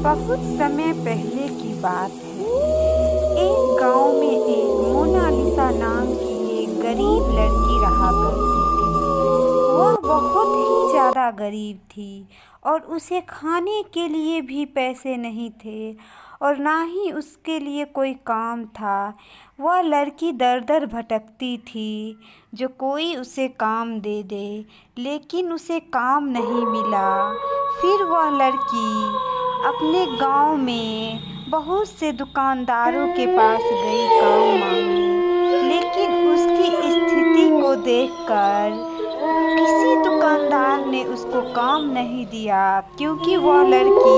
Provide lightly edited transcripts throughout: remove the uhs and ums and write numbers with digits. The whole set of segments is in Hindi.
बहुत समय पहले की बात है। एक गांव में एक मोनालिसा नाम की एक गरीब लड़की रहा करती थी। वह बहुत ही ज़्यादा गरीब थी और उसे खाने के लिए भी पैसे नहीं थे और ना ही उसके लिए कोई काम था। वह लड़की दर दर भटकती थी जो कोई उसे काम दे दे, लेकिन उसे काम नहीं मिला। फिर वह लड़की अपने गांव में बहुत से दुकानदारों के पास गई काम मांगने, लेकिन उसकी स्थिति को देखकर किसी दुकानदार ने उसको काम नहीं दिया, क्योंकि वह लड़की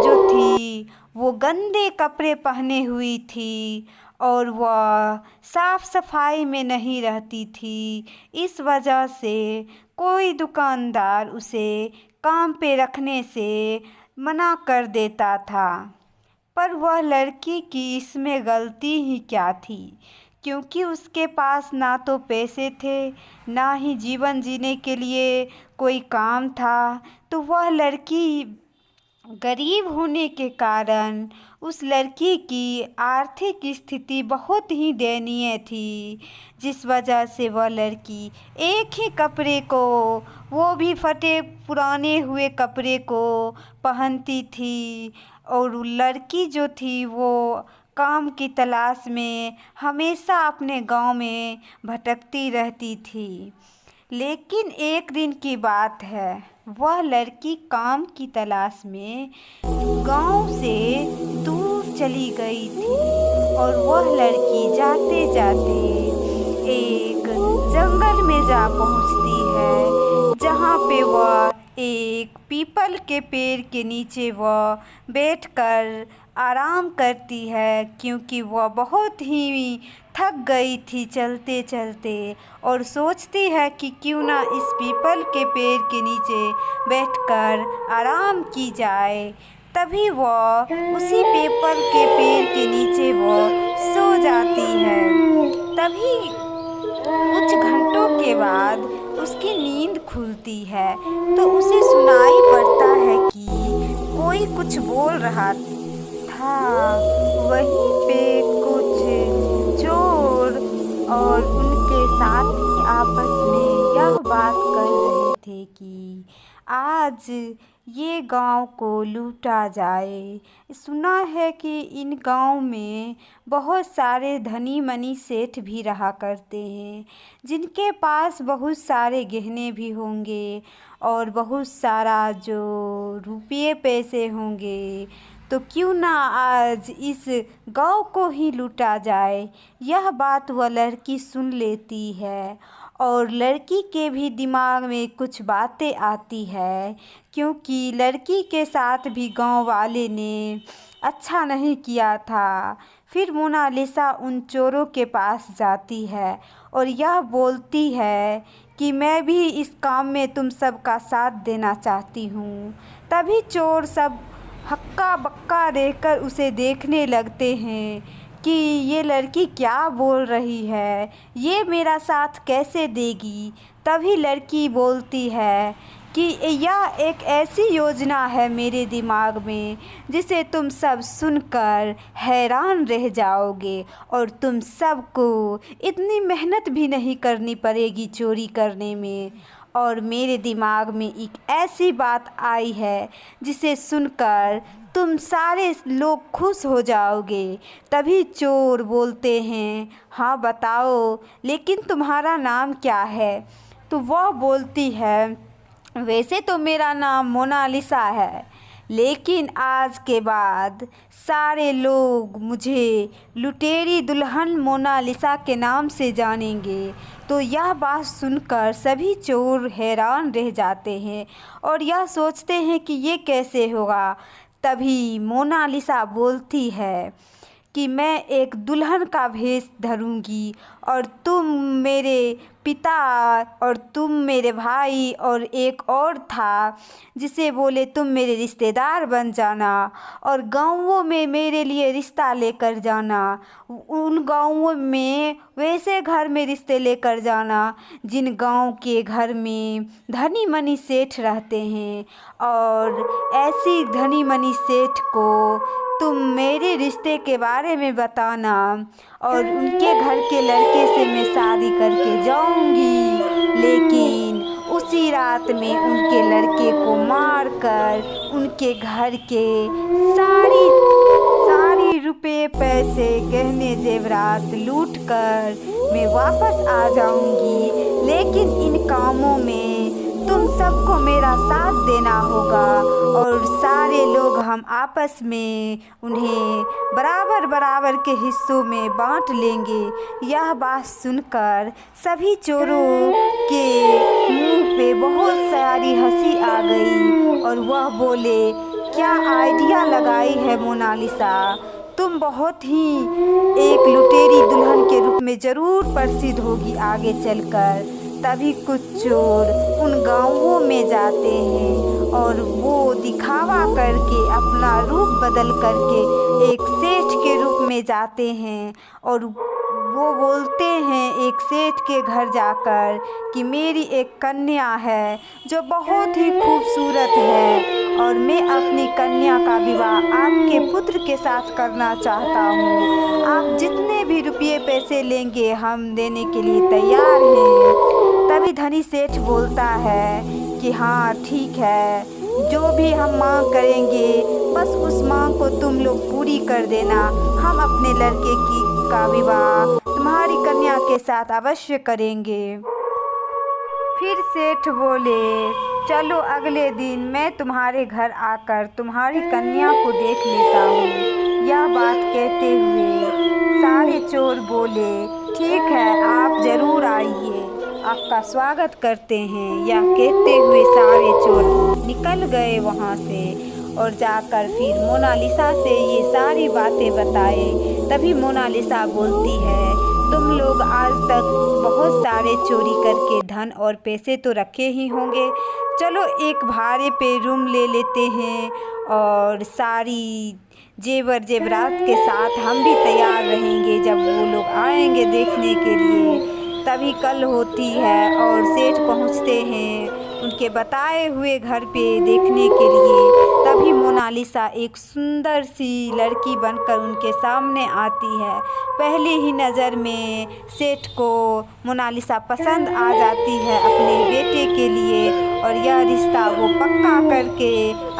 जो थी वो गंदे कपड़े पहने हुई थी और वह साफ सफाई में नहीं रहती थी। इस वजह से कोई दुकानदार उसे काम पे रखने से मना कर देता था। पर वह लड़की की इसमें गलती ही क्या थी, क्योंकि उसके पास ना तो पैसे थे, ना ही जीवन जीने के लिए कोई काम था। तो वह लड़की गरीब होने के कारण उस लड़की की आर्थिक स्थिति बहुत ही दयनीय थी, जिस वजह से वह लड़की एक ही कपड़े को, वो भी फटे पुराने हुए कपड़े को पहनती थी। और लड़की जो थी वो काम की तलाश में हमेशा अपने गांव में भटकती रहती थी। लेकिन एक दिन की बात है, वह लड़की काम की तलाश में गांव से दूर चली गई थी और वह लड़की जाते जाते एक जंगल में जा पहुंचती है, जहां पे वह एक पीपल के पेड़ के नीचे वह बैठकर आराम करती है, क्योंकि वह बहुत ही थक गई थी चलते चलते, और सोचती है कि क्यों ना इस पीपल के पेड़ के नीचे बैठकर आराम की जाए। तभी वह उसी पीपल के पेड़ के नीचे वह सो जाती है। तभी कुछ घंटों के बाद उसकी नींद खुलती है तो उसे सुनाई पड़ता है कि कोई कुछ बोल रहा था। वहीं पे कुछ चोर और उनके साथी आपस में यह बात कर रहे थे कि आज ये गांव को लूटा जाए। सुना है कि इन गांव में बहुत सारे धनी मनी सेठ भी रहा करते हैं, जिनके पास बहुत सारे गहने भी होंगे और बहुत सारा जो रुपये पैसे होंगे। तो क्यों ना आज इस गांव को ही लूटा जाए। यह बात वह लड़की सुन लेती है और लड़की के भी दिमाग में कुछ बातें आती है, क्योंकि लड़की के साथ भी गांव वाले ने अच्छा नहीं किया था। फिर मोनालिसा उन चोरों के पास जाती है और यह बोलती है कि मैं भी इस काम में तुम सबका साथ देना चाहती हूँ। तभी चोर सब हक्का बक्का देकर उसे देखने लगते हैं कि ये लड़की क्या बोल रही है, ये मेरा साथ कैसे देगी। तभी लड़की बोलती है कि यह एक ऐसी योजना है मेरे दिमाग में जिसे तुम सब सुनकर हैरान रह जाओगे, और तुम सबको इतनी मेहनत भी नहीं करनी पड़ेगी चोरी करने में। और मेरे दिमाग में एक ऐसी बात आई है जिसे सुनकर तुम सारे लोग खुश हो जाओगे। तभी चोर बोलते हैं, हाँ बताओ, लेकिन तुम्हारा नाम क्या है। तो वह बोलती है, वैसे तो मेरा नाम मोनालिसा है, लेकिन आज के बाद सारे लोग मुझे लुटेरी दुल्हन मोनालिसा के नाम से जानेंगे। तो यह बात सुनकर सभी चोर हैरान रह जाते हैं और यह सोचते हैं कि ये कैसे होगा। तभी मोनालिसा बोलती है कि मैं एक दुल्हन का भेष धरूंगी और तुम मेरे पिता और तुम मेरे भाई और एक और था जिसे बोले तुम मेरे रिश्तेदार बन जाना और गाँवों में मेरे लिए रिश्ता लेकर जाना। उन गाँवों में वैसे घर में रिश्ते लेकर जाना जिन गांव के घर में धनी मनी सेठ रहते हैं और ऐसी धनी मनी सेठ को तुम मेरे रिश्ते के बारे में बताना और उनके घर के लड़के से मैं शादी करके जाऊंगी। लेकिन उसी रात में उनके लड़के को मारकर उनके घर के सारी रुपए पैसे गहने जेवरात लूट कर मैं वापस आ जाऊंगी। लेकिन इन कामों में तुम सबको मेरा साथ देना होगा और सारे लोग हम आपस में उन्हें बराबर बराबर के हिस्सों में बांट लेंगे। यह बात सुनकर सभी चोरों के मुंह पे बहुत सारी हंसी आ गई और वह बोले, क्या आइडिया लगाई है मोनालिसा, तुम बहुत ही एक लुटेरी दुल्हन के रूप में ज़रूर प्रसिद्ध होगी आगे चलकर। तभी कुछ चोर उन गाँवों में जाते हैं और वो दिखावा करके अपना रूप बदल करके एक सेठ के रूप में जाते हैं और वो बोलते हैं एक सेठ के घर जाकर कि मेरी एक कन्या है जो बहुत ही खूबसूरत है और मैं अपनी कन्या का विवाह आपके पुत्र के साथ करना चाहता हूँ। आप जितने भी रुपये पैसे लेंगे हम देने के लिए तैयार हैं। तभी धनी सेठ बोलता है कि हाँ ठीक है, जो भी हम मांग करेंगे बस उस मांग को तुम लोग पूरी कर देना। हम अपने लड़के का विवाह तुम्हारी कन्या के साथ अवश्य करेंगे। फिर सेठ बोले, चलो अगले दिन मैं तुम्हारे घर आकर तुम्हारी कन्या को देख लेता हूँ। यह बात कहते हुए सारे चोर बोले, ठीक है आप ज़रूर आइए, आपका स्वागत करते हैं। यह कहते हुए सारे चोर निकल गए वहाँ से और जाकर फिर मोनालिसा से ये सारी बातें बताए। तभी मोनालिसा बोलती है, तुम लोग आज तक बहुत सारे चोरी करके धन और पैसे तो रखे ही होंगे, चलो एक भाड़े पे रूम ले लेते हैं और सारी जेवर जेवरात के साथ हम भी तैयार रहेंगे जब वो लोग आएंगे देखने के लिए। तभी कल होती है और सेठ पहुंचते हैं उनके बताए हुए घर पे देखने के लिए। तभी मोनालिसा एक सुंदर सी लड़की बनकर उनके सामने आती है। पहली ही नज़र में सेठ को मोनालिसा पसंद आ जाती है अपने बेटे के लिए और यह रिश्ता वो पक्का करके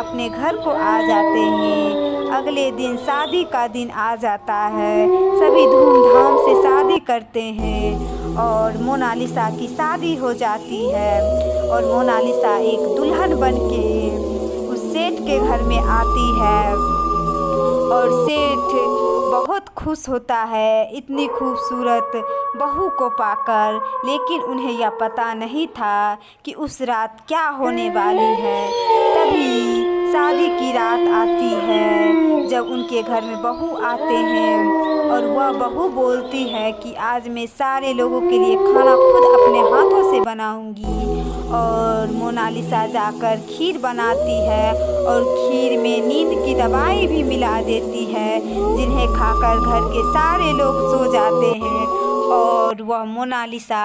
अपने घर को आ जाते हैं। अगले दिन शादी का दिन आ जाता है, सभी धूमधाम से शादी करते हैं और मोनालिसा की शादी हो जाती है और मोनालिसा एक दुल्हन बनके उस सेठ के घर में आती है और सेठ बहुत खुश होता है इतनी खूबसूरत बहू को पाकर। लेकिन उन्हें यह पता नहीं था कि उस रात क्या होने वाली है। तभी शादी की रात आती है जब उनके घर में बहू आते हैं और वह बहू बोलती है कि आज मैं सारे लोगों के लिए खाना खुद अपने हाथों से बनाऊंगी। और मोनालिसा जाकर खीर बनाती है और खीर में नींद की दवाई भी मिला देती है जिन्हें खाकर घर के सारे लोग सो जाते हैं। और वह मोनालिसा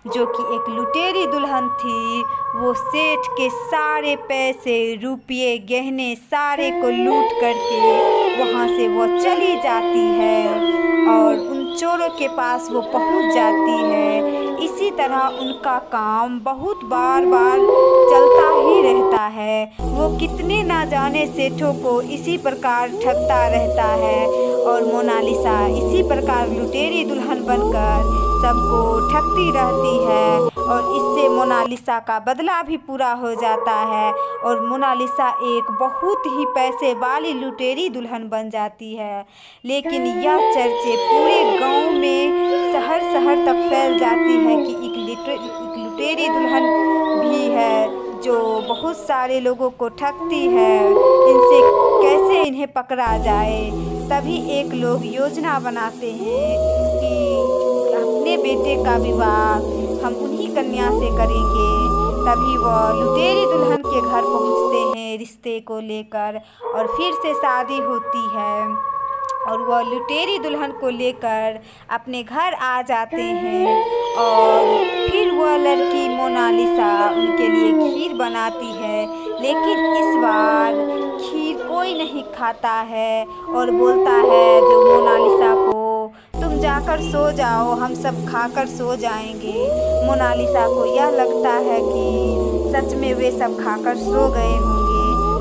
जो कि एक लुटेरी दुल्हन थी वो सेठ के सारे पैसे रुपये गहने सारे को लूट करके वहाँ से वो चली जाती है और उन चोरों के पास वो पहुँच जाती है। इसी तरह उनका काम बहुत बार चलता ही रहता है। वो कितने ना जाने सेठों को इसी प्रकार ठगता रहता है और मोनालिसा इसी प्रकार लुटेरी दुल्हन बनकर सबको ठगती रहती है और इससे मोनालिसा का बदला भी पूरा हो जाता है और मोनालिसा एक बहुत ही पैसे वाली लुटेरी दुल्हन बन जाती है। लेकिन यह चर्चे पूरे गांव में शहर शहर तक फैल जाती है कि एक लुटेरी दुल्हन भी है जो बहुत सारे लोगों को ठगती है, इनसे कैसे इन्हें पकड़ा जाए। तभी एक लोग योजना बनाते हैं कि अपने बेटे का विवाह हम उन्हीं कन्या से करेंगे। तभी वह लुटेरी दुल्हन के घर पहुंचते हैं रिश्ते को लेकर और फिर से शादी होती है और वह लुटेरी दुल्हन को लेकर अपने घर आ जाते हैं। और फिर वह लड़की मोनालिसा उनके लिए खीर बनाती है, लेकिन इस बार खीर कोई नहीं खाता है और बोलता है जो मोनालिसा को, तुम जाकर सो जाओ, हम सब खाकर सो जाएंगे। मोनालिसा को यह लगता है कि सच में वे सब खाकर सो गए होंगे।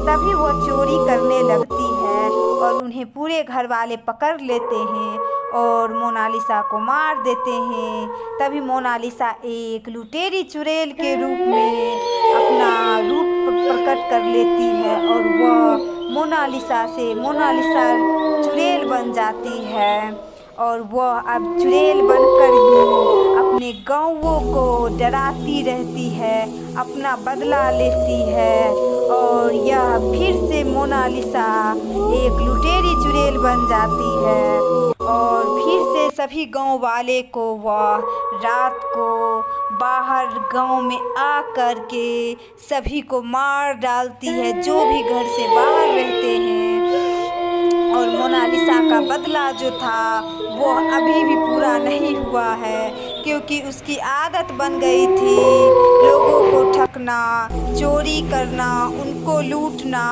तभी वह चोरी करने लगती है और उन्हें पूरे घर वाले पकड़ लेते हैं और मोनालिसा को मार देते हैं। तभी मोनालिसा एक लुटेरी चुड़ैल के रूप में अपना रूप प्रकट कर लेती है और वह मोनालिसा से मोनालिसा चुड़ैल बन जाती है और वह अब चुड़ैल बनकर ही अपने गाँवों को डराती रहती है, अपना बदला लेती है। और यह फिर से मोनालिसा एक लुटेरी चुड़ैल बन जाती है और फिर से सभी गांव वाले को वह रात को बाहर गांव में आकर के सभी को मार डालती है जो भी घर से बाहर रहते हैं। और मोनालिसा का बदला जो था वो अभी भी पूरा नहीं हुआ है, क्योंकि उसकी आदत बन गई थी लोगों को ठगना, चोरी करना, उनको लूटना।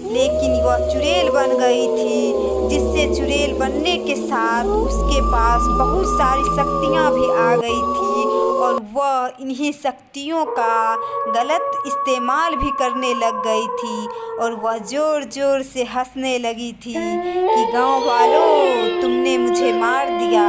लेकिन वह चुड़ैल बन गई थी, जिससे चुड़ैल बनने के साथ उसके पास बहुत सारी शक्तियाँ भी आ गई थी और वह इन्हीं शक्तियों का गलत इस्तेमाल भी करने लग गई थी। और वह ज़ोर ज़ोर से हंसने लगी थी कि गांव वालों, तुमने मुझे मार दिया,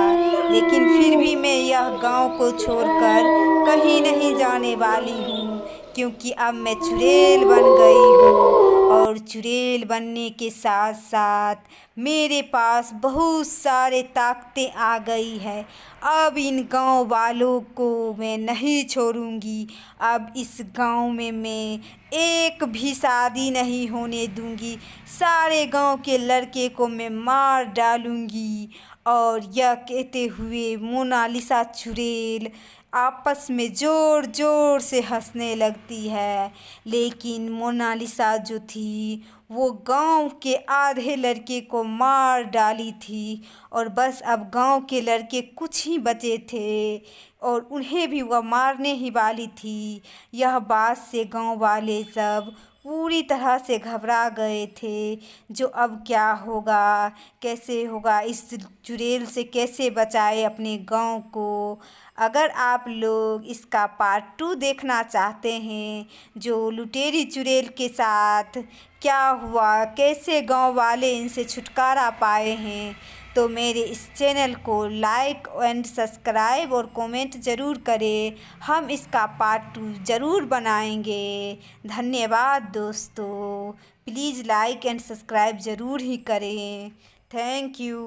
लेकिन फिर भी मैं यह गांव को छोड़कर कहीं नहीं जाने वाली हूँ, क्योंकि अब मैं चुड़ैल बन गई हूँ। और चुड़ैल बनने के साथ साथ मेरे पास बहुत सारे ताकतें आ गई है। अब इन गांव वालों को मैं नहीं छोड़ूंगी। अब इस गांव में मैं एक भी शादी नहीं होने दूंगी। सारे गांव के लड़के को मैं मार डालूंगी। और यह कहते हुए मोनालिसा चुड़ैल आपस में ज़ोर ज़ोर से हंसने लगती है। लेकिन मोनालिसा जो थी वो गांव के आधे लड़के को मार डाली थी और बस अब गांव के लड़के कुछ ही बचे थे और उन्हें भी वह मारने ही वाली थी। यह बात से गांव वाले सब पूरी तरह से घबरा गए थे, जो अब क्या होगा, कैसे होगा, इस चुड़ैल से कैसे बचाए अपने गांव को। अगर आप लोग इसका पार्ट 2 देखना चाहते हैं, जो लुटेरी चुड़ैल के साथ क्या हुआ, कैसे गांव वाले इनसे छुटकारा पाए हैं, तो मेरे इस चैनल को लाइक एंड सब्सक्राइब और कमेंट ज़रूर करें। हम इसका पार्ट 2 ज़रूर बनाएंगे। धन्यवाद दोस्तों, प्लीज़ लाइक एंड सब्सक्राइब ज़रूर ही करें। Thank you.